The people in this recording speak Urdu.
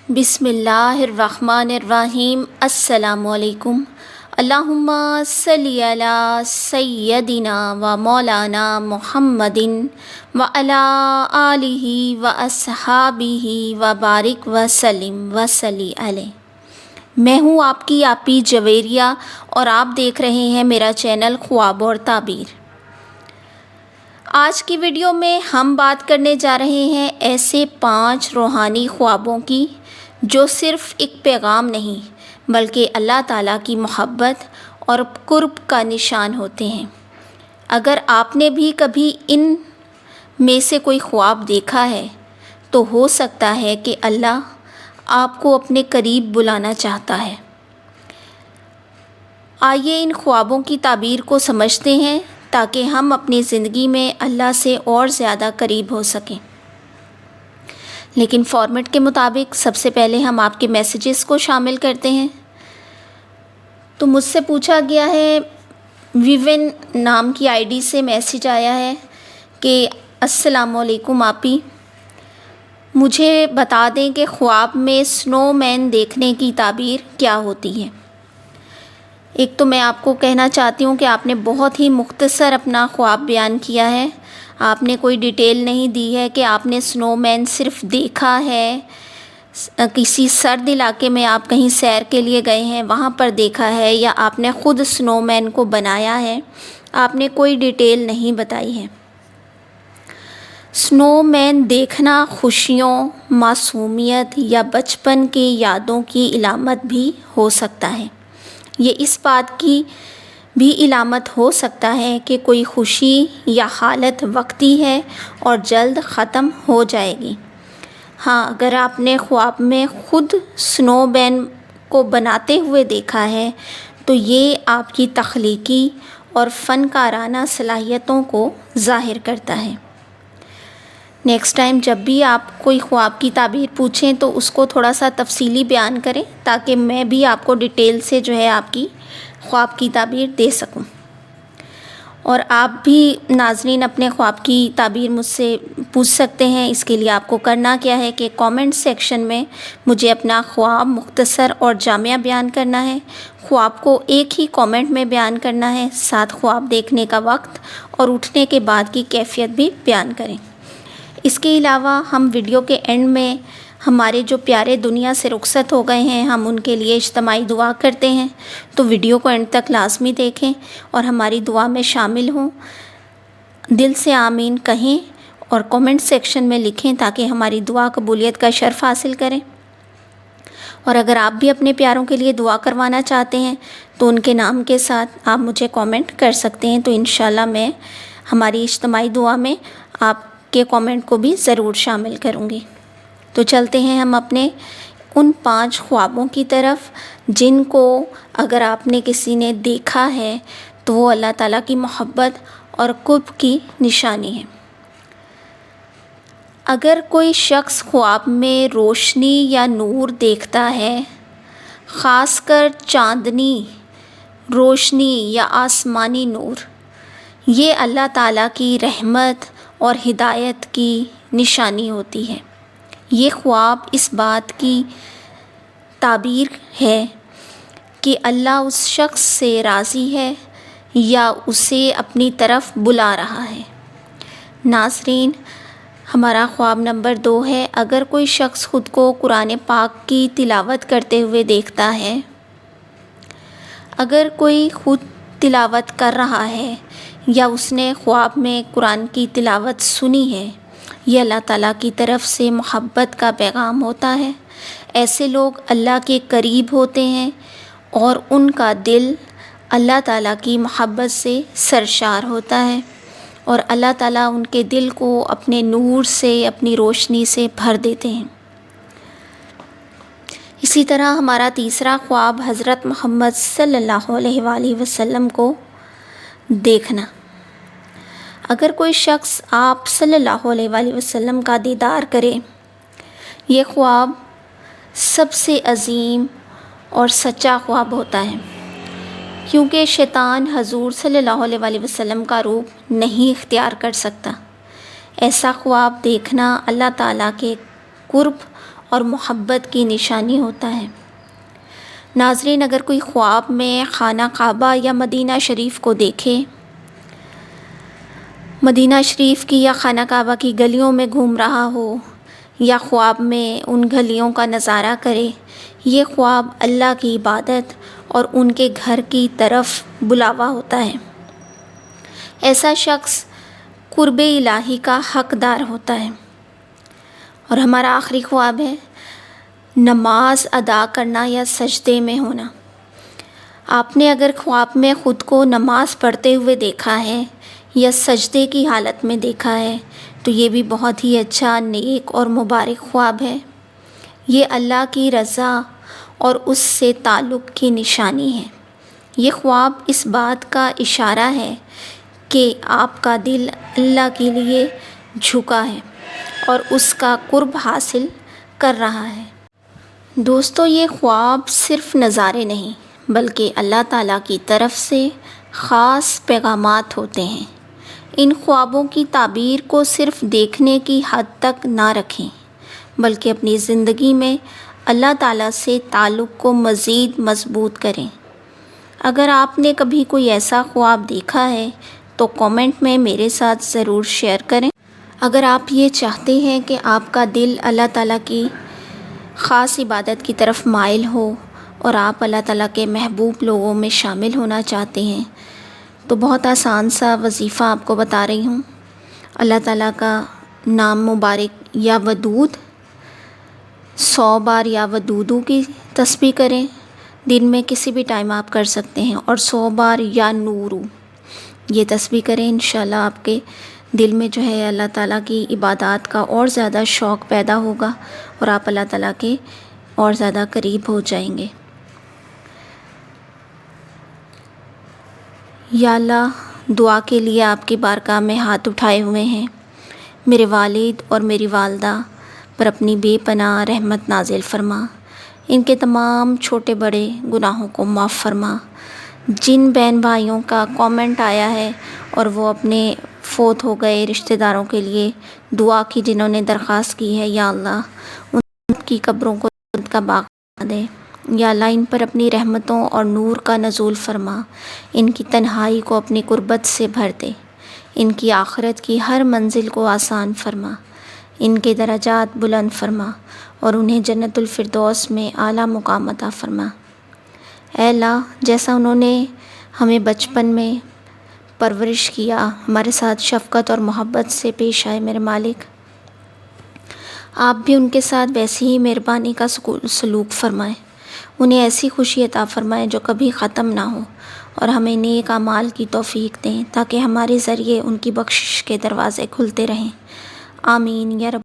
بسم اللہ الرحمن الرحیم۔ السلام علیکم۔ اللہم صلی علی سیدنا و مولانا محمد و علی آلہ و اصحابہ و بارک وسلم وصلی علیہ۔ میں ہوں آپ کی آپی جویریہ اور آپ دیکھ رہے ہیں میرا چینل خواب اور تعبیر۔ آج کی ویڈیو میں ہم بات کرنے جا رہے ہیں ایسے 5 روحانی خوابوں کی جو صرف ایک پیغام نہیں بلکہ اللہ تعالیٰ کی محبت اور قرب کا نشان ہوتے ہیں۔ اگر آپ نے بھی کبھی ان میں سے کوئی خواب دیکھا ہے تو ہو سکتا ہے کہ اللہ آپ کو اپنے قریب بلانا چاہتا ہے۔ آئیے ان خوابوں کی تعبیر کو سمجھتے ہیں تاکہ ہم اپنی زندگی میں اللہ سے اور زیادہ قریب ہو سکیں۔ لیکن فارمیٹ کے مطابق سب سے پہلے ہم آپ کے میسیجز کو شامل کرتے ہیں۔ تو مجھ سے پوچھا گیا ہے، ویون نام کی آئی ڈی سے میسیج آیا ہے کہ السلام علیکم آپی، مجھے بتا دیں کہ خواب میں سنو مین دیکھنے کی تعبیر کیا ہوتی ہے۔ ایک تو میں آپ کو کہنا چاہتی ہوں کہ آپ نے بہت ہی مختصر اپنا خواب بیان کیا ہے۔ آپ نے کوئی ڈیٹیل نہیں دی ہے کہ آپ نے سنو مین صرف دیکھا ہے، کسی سرد علاقے میں آپ کہیں سیر کے لیے گئے ہیں وہاں پر دیکھا ہے، یا آپ نے خود سنو مین کو بنایا ہے۔ آپ نے کوئی ڈیٹیل نہیں بتائی ہے۔ سنو مین دیکھنا خوشیوں، معصومیت یا بچپن کی یادوں کی علامت بھی ہو سکتا ہے۔ یہ اس بات کی بھی علامت ہو سکتا ہے کہ کوئی خوشی یا حالت وقتی ہے اور جلد ختم ہو جائے گی۔ ہاں، اگر آپ نے خواب میں خود سنو مین کو بناتے ہوئے دیکھا ہے تو یہ آپ کی تخلیقی اور فنکارانہ صلاحیتوں کو ظاہر کرتا ہے۔ نیکسٹ ٹائم جب بھی آپ کوئی خواب کی تعبیر پوچھیں تو اس کو تھوڑا سا تفصیلی بیان کریں تاکہ میں بھی آپ کو ڈیٹیل سے آپ کی خواب کی تعبیر دے سکوں۔ اور آپ بھی ناظرین اپنے خواب کی تعبیر مجھ سے پوچھ سکتے ہیں۔ اس کے لیے آپ کو کرنا کیا ہے کہ کامنٹ سیکشن میں مجھے اپنا خواب مختصر اور جامع بیان کرنا ہے۔ خواب کو ایک ہی کامنٹ میں بیان کرنا ہے، ساتھ خواب دیکھنے کا وقت اور اٹھنے کے بعد کی کیفیت بھی بیان کریں۔ اس کے علاوہ ہم ویڈیو کے اینڈ میں ہمارے جو پیارے دنیا سے رخصت ہو گئے ہیں ہم ان کے لیے اجتماعی دعا کرتے ہیں، تو ویڈیو کو اینڈ تک لازمی دیکھیں اور ہماری دعا میں شامل ہوں۔ دل سے آمین کہیں اور کامنٹ سیکشن میں لکھیں تاکہ ہماری دعا قبولیت کا شرف حاصل کریں۔ اور اگر آپ بھی اپنے پیاروں کے لیے دعا کروانا چاہتے ہیں تو ان کے نام کے ساتھ آپ مجھے کامنٹ کر سکتے ہیں، تو انشاءاللہ میں ہماری اجتماعی دعا میں آپ کے کامنٹ کو بھی ضرور شامل کروں گی۔ تو چلتے ہیں ہم اپنے ان 5 خوابوں کی طرف جن کو اگر آپ نے کسی نے دیکھا ہے تو وہ اللہ تعالیٰ کی محبت اور قرب کی نشانی ہے۔ اگر کوئی شخص خواب میں روشنی یا نور دیکھتا ہے، خاص کر چاندنی روشنی یا آسمانی نور، یہ اللہ تعالیٰ کی رحمت اور ہدایت کی نشانی ہوتی ہے۔ یہ خواب اس بات کی تعبیر ہے کہ اللہ اس شخص سے راضی ہے یا اسے اپنی طرف بلا رہا ہے۔ ناظرین، ہمارا خواب نمبر 2 ہے، اگر کوئی شخص خود کو قرآن پاک کی تلاوت کرتے ہوئے دیکھتا ہے۔ اگر کوئی خود تلاوت کر رہا ہے یا اس نے خواب میں قرآن کی تلاوت سنی ہے، یہ اللہ تعالیٰ کی طرف سے محبت کا پیغام ہوتا ہے۔ ایسے لوگ اللہ کے قریب ہوتے ہیں اور ان کا دل اللہ تعالیٰ کی محبت سے سرشار ہوتا ہے اور اللہ تعالیٰ ان کے دل کو اپنے نور سے، اپنی روشنی سے بھر دیتے ہیں۔ اسی طرح ہمارا تیسرا خواب حضرت محمد صلی اللہ علیہ وآلہ وسلم کو دیکھنا۔ اگر کوئی شخص آپ صلی اللہ علیہ وآلہ وسلم کا دیدار کرے، یہ خواب سب سے عظیم اور سچا خواب ہوتا ہے، کیونکہ شیطان حضور صلی اللہ علیہ وآلہ وسلم کا روپ نہیں اختیار کر سکتا۔ ایسا خواب دیکھنا اللہ تعالیٰ کے قرب اور محبت کی نشانی ہوتا ہے۔ ناظرین، اگر کوئی خواب میں خانہ کعبہ یا مدینہ شریف کو دیکھے، مدینہ شریف کی یا خانہ کعبہ کی گلیوں میں گھوم رہا ہو یا خواب میں ان گلیوں کا نظارہ کرے، یہ خواب اللہ کی عبادت اور ان کے گھر کی طرف بلاوا ہوتا ہے۔ ایسا شخص قرب الہی کا حقدار ہوتا ہے۔ اور ہمارا آخری خواب ہے نماز ادا کرنا یا سجدے میں ہونا۔ آپ نے اگر خواب میں خود کو نماز پڑھتے ہوئے دیکھا ہے یا سجدے کی حالت میں دیکھا ہے تو یہ بھی بہت ہی اچھا، نیک اور مبارک خواب ہے۔ یہ اللہ کی رضا اور اس سے تعلق کی نشانی ہے۔ یہ خواب اس بات کا اشارہ ہے کہ آپ کا دل اللہ کے لیے جھکا ہے اور اس کا قرب حاصل کر رہا ہے۔ دوستو، یہ خواب صرف نظارے نہیں بلکہ اللہ تعالیٰ کی طرف سے خاص پیغامات ہوتے ہیں۔ ان خوابوں کی تعبیر کو صرف دیکھنے کی حد تک نہ رکھیں بلکہ اپنی زندگی میں اللہ تعالیٰ سے تعلق کو مزید مضبوط کریں۔ اگر آپ نے کبھی کوئی ایسا خواب دیکھا ہے تو کامنٹ میں میرے ساتھ ضرور شیئر کریں۔ اگر آپ یہ چاہتے ہیں کہ آپ کا دل اللہ تعالیٰ کی خاص عبادت کی طرف مائل ہو اور آپ اللہ تعالیٰ کے محبوب لوگوں میں شامل ہونا چاہتے ہیں تو بہت آسان سا وظیفہ آپ کو بتا رہی ہوں۔ اللہ تعالیٰ کا نام مبارک یا ودود 100 بار یا ودودو کی تسبیح کریں۔ دن میں کسی بھی ٹائم آپ کر سکتے ہیں، اور 100 بار یا نورو یہ تسبیح کریں۔ انشاءاللہ آپ کے دل میں جو ہے اللہ تعالیٰ کی عبادات کا اور زیادہ شوق پیدا ہوگا اور آپ اللہ تعالیٰ کے اور زیادہ قریب ہو جائیں گے۔ یا اللہ، دعا کے لیے آپ کی بارگاہ میں ہاتھ اٹھائے ہوئے ہیں۔ میرے والد اور میری والدہ پر اپنی بے پناہ رحمت نازل فرما، ان کے تمام چھوٹے بڑے گناہوں کو معاف فرما۔ جن بہن بھائیوں کا کامنٹ آیا ہے اور وہ اپنے فوت ہو گئے رشتہ داروں کے لیے دعا کی، جنہوں نے درخواست کی ہے، یا اللہ ان کی قبروں کو جنت کا باغ بنا دے۔ یا اللہ ان پر اپنی رحمتوں اور نور کا نزول فرما، ان کی تنہائی کو اپنی قربت سے بھر دے، ان کی آخرت کی ہر منزل کو آسان فرما، ان کے درجات بلند فرما اور انہیں جنت الفردوس میں اعلیٰ مقام عطا فرما۔ اے اللہ، جیسا انہوں نے ہمیں بچپن میں پرورش کیا، ہمارے ساتھ شفقت اور محبت سے پیش آئے، میرے مالک آپ بھی ان کے ساتھ ویسی ہی مہربانی کا سلوک فرمائیں، انہیں ایسی خوشی عطا فرمائیں جو کبھی ختم نہ ہو، اور ہمیں نیک اعمال کی توفیق دیں تاکہ ہمارے ذریعے ان کی بخشش کے دروازے کھلتے رہیں۔ آمین یا رب۔